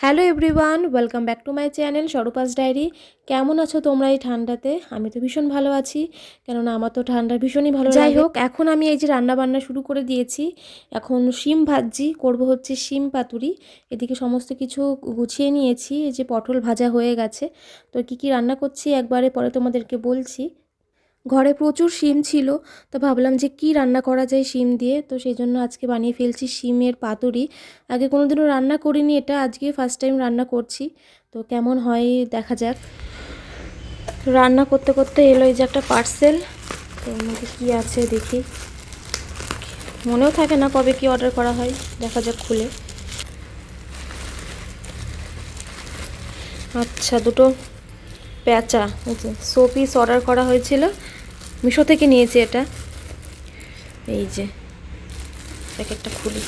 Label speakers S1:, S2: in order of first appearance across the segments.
S1: Hello everyone, welcome back to my channel Swarupa's diary. কেমন আছো তোমরা এই ঠান্ডাতে? আমি তো ভীষণ ভালো আছি, কেননা আমার তো ঠান্ডা ভীষণই ভালো লাগে। যাই হোক, এখন আমি এই যে রান্না বান্না শুরু করে দিয়েছি। এখন শিম ভাজি করব, হচ্ছে শিম পাতুরি। এদিকে সমস্ত কিছু গুছিয়ে নিয়েছি, এই যে পটল ভাজা হয়ে গেছে। তো কী কী রান্না করছি একবারে পরে তোমাদেরকে বলছি। ঘরে প্রচুর শিম ছিল, তো ভাবলাম যে কি রান্না করা যায় শিম দিয়ে, তো সেই জন্য আজকে বানিয়ে ফেলছি শিমের পাতুরি। আগে কোনো দিনও রান্না করিনি, এটা আজকে ফার্স্ট টাইম রান্না করছি। তো কেমন হয় দেখা যাক। রান্না করতে করতে এলো এই যে একটা পার্সেল, তো এর মধ্যে কী আছে দেখি। মনেও থাকে না কবে কি অর্ডার করা হয়, দেখা যাক খুলে। আচ্ছা, দুটো প্যাঁচা, এই যে শো পিস অর্ডার করা হয়েছিল, মিশো থেকে নিয়েছি এটা। এই যে এক একটা খুলি।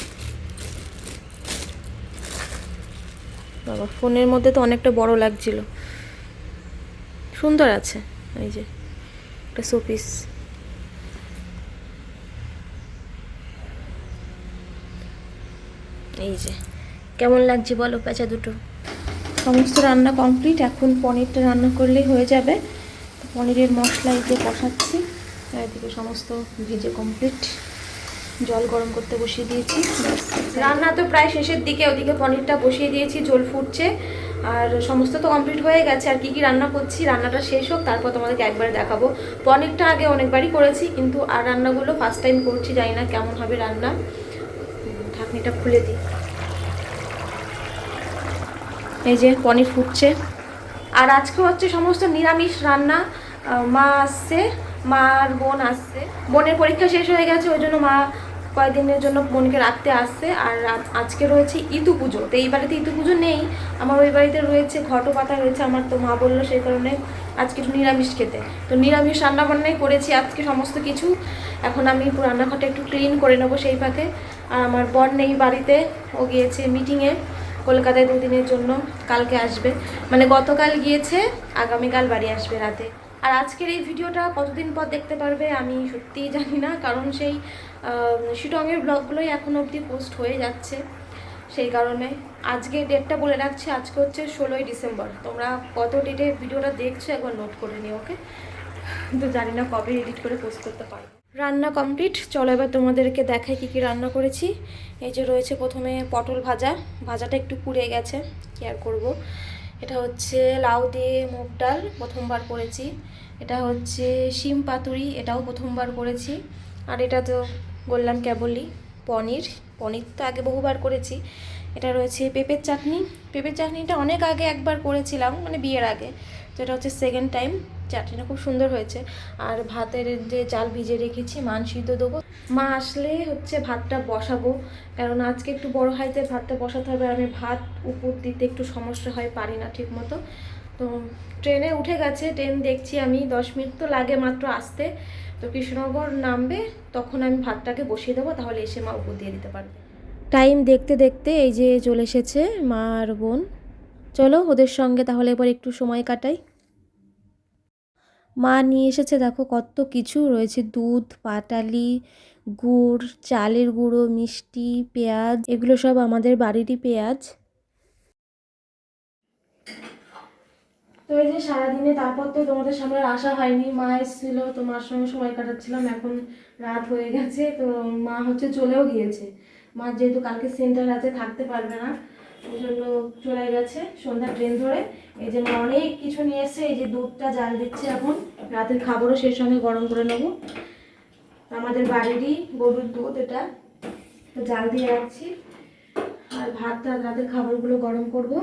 S1: বাবা, ফোনের মধ্যে তো অনেকটা বড় লাগছিল, সুন্দর আছে। এই যে একটা শোপিস। এই যে কেমন লাগছে বলো পেঁচা দুটো। সমস্ত রান্না কমপ্লিট, এখন পনিরটা রান্না করলেই হয়ে যাবে। তো পনিরের মশলা এই যে কষাচ্ছি, এদিকে সমস্ত ভেজে কমপ্লিট। জল গরম করতে বসিয়ে দিয়েছি। রান্না তো প্রায় শেষের দিকে, ওদিকে পনিরটা বসিয়ে দিয়েছি, ঝোল ফুটছে। আর সমস্ত তো কমপ্লিট হয়ে গেছে। আর কি কি রান্না করছি, রান্নাটা শেষ হোক তারপর তোমাদেরকে একবারে দেখাবো। পনিরটা আগে অনেকবারই করেছি, কিন্তু আর রান্নাগুলো ফার্স্ট টাইম করছি, জানি না কেমন হবে রান্না। ঢাকনিটা খুলে দিই। এই যে পনির ফুটছে। আর আজকে হচ্ছে সমস্ত নিরামিষ রান্না। মা আসছে, মা আর বোন আসছে। বোনের পরীক্ষা শেষ হয়ে গেছে, ওই জন্য মা কয়েকদিনের জন্য বোনকে রাখতে আসছে। আর আজকে রয়েছে ইতু পুজো, তো এই বাড়িতে ইতু পুজো নেই, আমার ওই বাড়িতে রয়েছে, ঘটও পাতা রয়েছে আমার। তো মা বললো সেই কারণে আজকে একটু নিরামিষ খেতে। তো নিরামিষ রান্নাবান্নাই করেছি আজকে সমস্ত কিছু। এখন আমি পুরো রান্নাঘরটা একটু ক্লিন করে নেবো সেই ফাঁকে। আর আমার বোন নেই বাড়িতে, ও গিয়েছে মিটিংয়ে কলকাতায় 2 দিনের জন্য। কালকে আসবে, মানে গতকাল গিয়েছে, আগামীকাল বাড়ি আসবে রাতে। আর আজকের এই ভিডিওটা কতদিন পর দেখতে পারবে আমি সত্যিই জানি না, কারণ সেই শিটংয়ের ব্লগগুলোই এখনও অবধি পোস্ট হয়ে যাচ্ছে। সেই কারণে আজকে ডেটটা বলে রাখছি, আজকে হচ্ছে 16ই ডিসেম্বর। তোমরা কত ডেটে ভিডিওটা দেখছো একবার নোট করে নিও, ওকে? তো জানি না কবে এডিট করে পোস্ট করতে পারবো। রান্না কমপ্লিট, চলো এবার তোমাদেরকে দেখাই কী কী রান্না করেছি। এই যে রয়েছে প্রথমে পটল ভাজা, ভাজাটা একটু পুড়ে গেছে, কি আর করবো। এটা হচ্ছে লাউ দিয়ে মুগ ডাল, প্রথমবার করেছি। এটা হচ্ছে শিম পাতুরি, এটাও প্রথমবার করেছি। আর এটা তো বললাম কেবলই পনির। পনির তো আগে বহুবার করেছি। এটা রয়েছে পেঁপের চাটনি। পেঁপের চাটনিটা অনেক আগে একবার করেছিলাম, মানে বিয়ের আগে। তো এটা হচ্ছে সেকেন্ড টাইম। চাটনিটা খুব সুন্দর হয়েছে। আর ভাতের যে চাল ভিজে রেখেছি, মান সিদ্ধ দেবো। মা আসলে হচ্ছে ভাতটা বসাবো, কারণ আজকে একটু বড় হাইতে ভাতটা বসাতে হবে। আর আমি ভাত উপর দিতে একটু সমস্যা হয়, পারি না ঠিক মতো। তো ট্রেনে উঠে গেছে, ট্রেন দেখছি আমি, 10 মিনিট তো লাগে মাত্র আসতে। তো কৃষ্ণনগর নামবে, তখন আমি ভাতটাকে বসিয়ে দেবো, তাহলে এসে মা উপর দিয়ে দিতে পারবে। টাইম দেখতে দেখতে এই যে চলে এসেছে মা আর বোন। চলো ওদের সঙ্গে তাহলে এবার একটু সময় কাটাই। মা নিয়ে এসেছে, দেখো কত কিছু রয়েছে, দুধ, পাটালি, গুড়, চালের গুঁড়ো, মিষ্টি, পেঁয়াজ, এগুলো সব আমাদের বাড়িরই পেঁয়াজ। তো এই যে সারাদিনে তারপর তো তোমাদের সামনে আসা হয়নি, মা এসেছিল, তোমার সঙ্গে সময় কাটাচ্ছিলাম। এখন রাত হয়ে গেছে, তো মা হচ্ছে চলেও গিয়েছে। মা যেহেতু কালকে সেন্টার আছে, থাকতে পারবে না, ওই জন্য চলে গেছে সন্ধ্যা ট্রেন ধরে। এই যে মা অনেক কিছু নিয়ে এসছে, এই যে দুধটা জাল দিচ্ছে, এখন রাতের খাবারও সেই সঙ্গে গরম করে নেবো। আমাদের বাড়িরই গরুর দুধ, এটা তো জাল দিয়ে রাখছি। আর ভাতটা রাতের খাবারগুলো গরম করবো।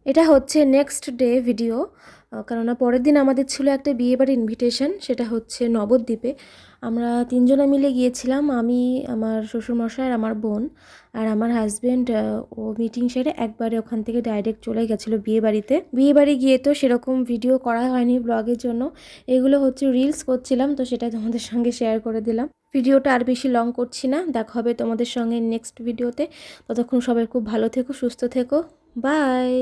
S1: এটা হচ্ছে নেক্সট ডে ভিডিও, কেননা পরের দিন আমাদের ছিল একটা বিয়েবাড়ির ইনভিটেশন, সেটা হচ্ছে নবদ্বীপে। আমরা 3জনে মিলে গিয়েছিলাম, আমি, আমার শ্বশুরমশাই আর আমার বোন। আর আমার হাজব্যান্ড, ও মিটিং সেরে একবারে ওখান থেকে ডাইরেক্ট চলে গেছিলো বিয়েবাড়িতে। বিয়েবাড়ি গিয়ে তো সেরকম ভিডিও করা হয়নি ব্লগের জন্য, এগুলো হচ্ছে রিলস করছিলাম, তো সেটা তোমাদের সঙ্গে শেয়ার করে দিলাম। ভিডিওটা আর বেশি লং করছি না, দেখা হবে তোমাদের সঙ্গে নেক্সট ভিডিওতে। ততক্ষণ সবাই খুব ভালো থেকো, সুস্থ থেকো, বাই।